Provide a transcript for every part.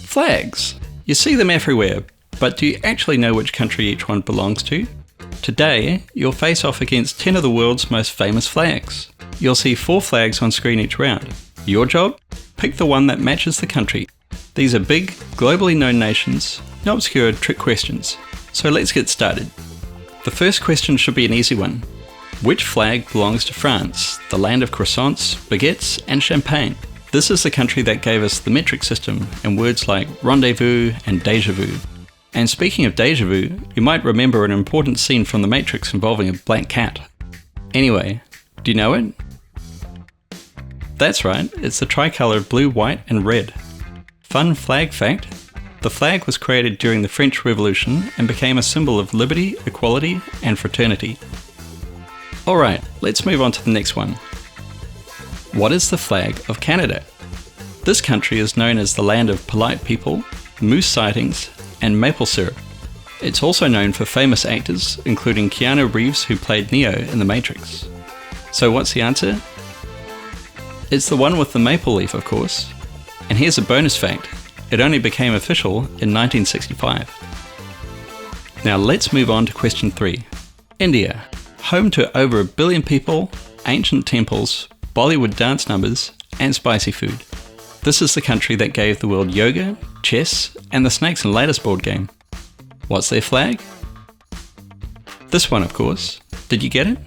Flags. You see them everywhere, but do you actually know which country each one belongs to? Today, you'll face off against 10 of the world's most famous flags. You'll see 4 flags on screen each round. Your job? Pick the one that matches the country. These are big, globally known nations, no obscure trick questions. So let's get started. The first question should be an easy one. Which flag belongs to France, the land of croissants, baguettes, and champagne? This is the country that gave us the metric system and words like rendezvous and déjà vu. And speaking of déjà vu, you might remember an important scene from The Matrix involving a black cat. Anyway, do you know it? That's right, it's the tricolour blue, white and red. Fun flag fact, the flag was created during the French Revolution and became a symbol of liberty, equality and fraternity. Alright, let's move on to the next one. What is the flag of Canada? This country is known as the land of polite people, moose sightings, and maple syrup. It's also known for famous actors, including Keanu Reeves, who played Neo in The Matrix. So what's the answer? It's the one with the maple leaf, of course. And here's a bonus fact, it only became official in 1965. Now let's move on to question 3. India, home to over 1 billion people, ancient temples, Bollywood dance numbers, and spicy food. This is the country that gave the world yoga, chess, and the Snakes and Ladders board game. What's their flag? This one, of course. Did you get it?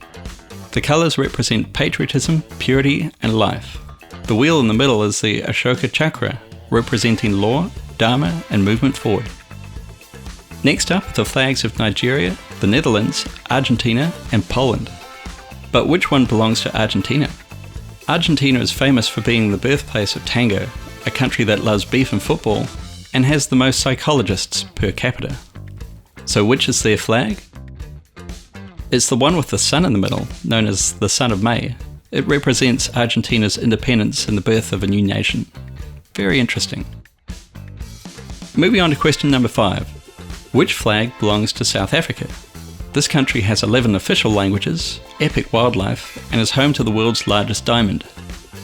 The colours represent patriotism, purity, and life. The wheel in the middle is the Ashoka Chakra, representing law, dharma, and movement forward. Next up are the flags of Nigeria, the Netherlands, Argentina, and Poland. But which one belongs to Argentina? Argentina is famous for being the birthplace of tango, a country that loves beef and football, and has the most psychologists per capita. So which is their flag? It's the one with the sun in the middle, known as the Sun of May. It represents Argentina's independence and the birth of a new nation. Very interesting. Moving on to question number 5. Which flag belongs to South Africa? This country has 11 official languages, epic wildlife, and is home to the world's largest diamond.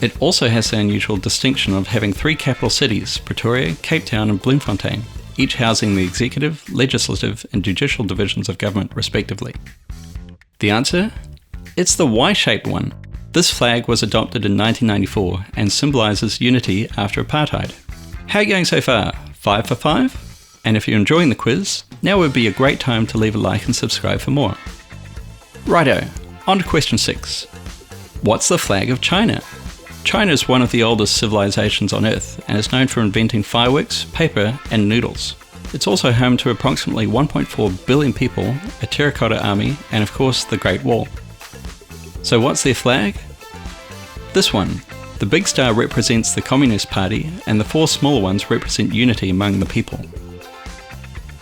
It also has the unusual distinction of having 3 capital cities, Pretoria, Cape Town and Bloemfontein, each housing the executive, legislative and judicial divisions of government respectively. The answer? It's the Y-shaped one. This flag was adopted in 1994 and symbolises unity after apartheid. How are you going so far? 5 for 5? And if you're enjoying the quiz, now would be a great time to leave a like and subscribe for more. Righto, on to question 6. What's the flag of China? China is one of the oldest civilizations on Earth and is known for inventing fireworks, paper and noodles. It's also home to approximately 1.4 billion people, a terracotta army and of course the Great Wall. So what's their flag? This one. The big star represents the Communist Party and the 4 smaller ones represent unity among the people.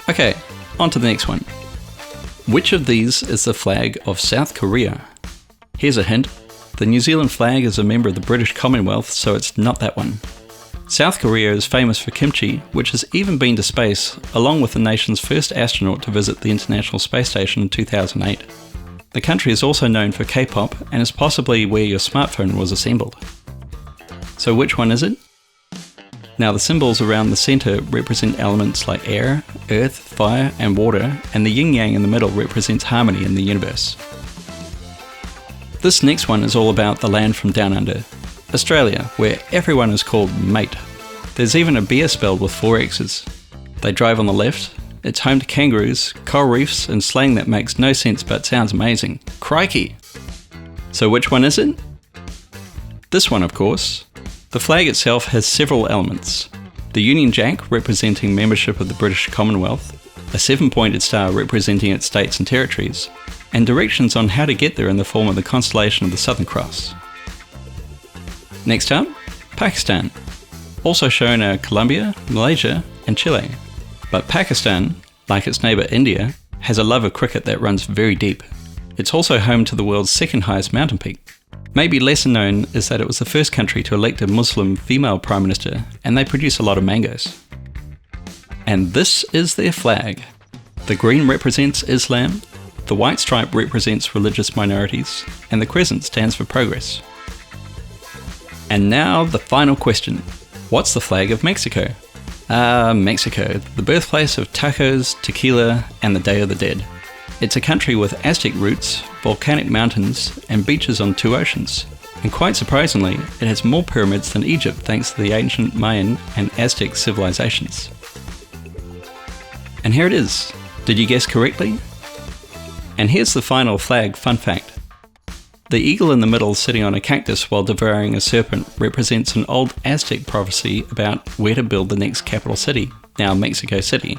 Okay, on to the next one. Which of these is the flag of South Korea? Here's a hint. The New Zealand flag is a member of the British Commonwealth, so it's not that one. South Korea is famous for kimchi, which has even been to space, along with the nation's first astronaut to visit the International Space Station in 2008. The country is also known for K-pop and is possibly where your smartphone was assembled. So which one is it? Now the symbols around the centre represent elements like air, earth, fire and water, and the yin-yang in the middle represents harmony in the universe. This next one is all about the land from down under, Australia, where everyone is called mate. There's even a beer spelled with 4 X's. They drive on the left, it's home to kangaroos, coral reefs and slang that makes no sense but sounds amazing. Crikey! So which one is it? This one, of course. The flag itself has several elements. The Union Jack representing membership of the British Commonwealth, a 7-pointed star representing its states and territories, and directions on how to get there in the form of the constellation of the Southern Cross. Next up, Pakistan. Also shown are Colombia, Malaysia and Chile. But Pakistan, like its neighbour India, has a love of cricket that runs very deep. It's also home to the world's 2nd highest mountain peak. Maybe lesser known is that it was the first country to elect a Muslim female Prime Minister, and they produce a lot of mangoes. And this is their flag. The green represents Islam, the white stripe represents religious minorities, and the crescent stands for progress. And now the final question. What's the flag of Mexico? Mexico, the birthplace of tacos, tequila, and the Day of the Dead. It's a country with Aztec roots, volcanic mountains, and beaches on 2 oceans. And quite surprisingly, it has more pyramids than Egypt thanks to the ancient Mayan and Aztec civilizations. And here it is. Did you guess correctly? And here's the final flag fun fact. The eagle in the middle sitting on a cactus while devouring a serpent represents an old Aztec prophecy about where to build the next capital city, now Mexico City.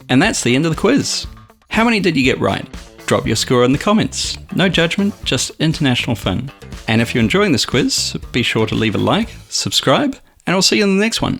And that's the end of the quiz. How many did you get right? Drop your score in the comments. No judgment, just international fun. And if you're enjoying this quiz, be sure to leave a like, subscribe, and I'll see you in the next one.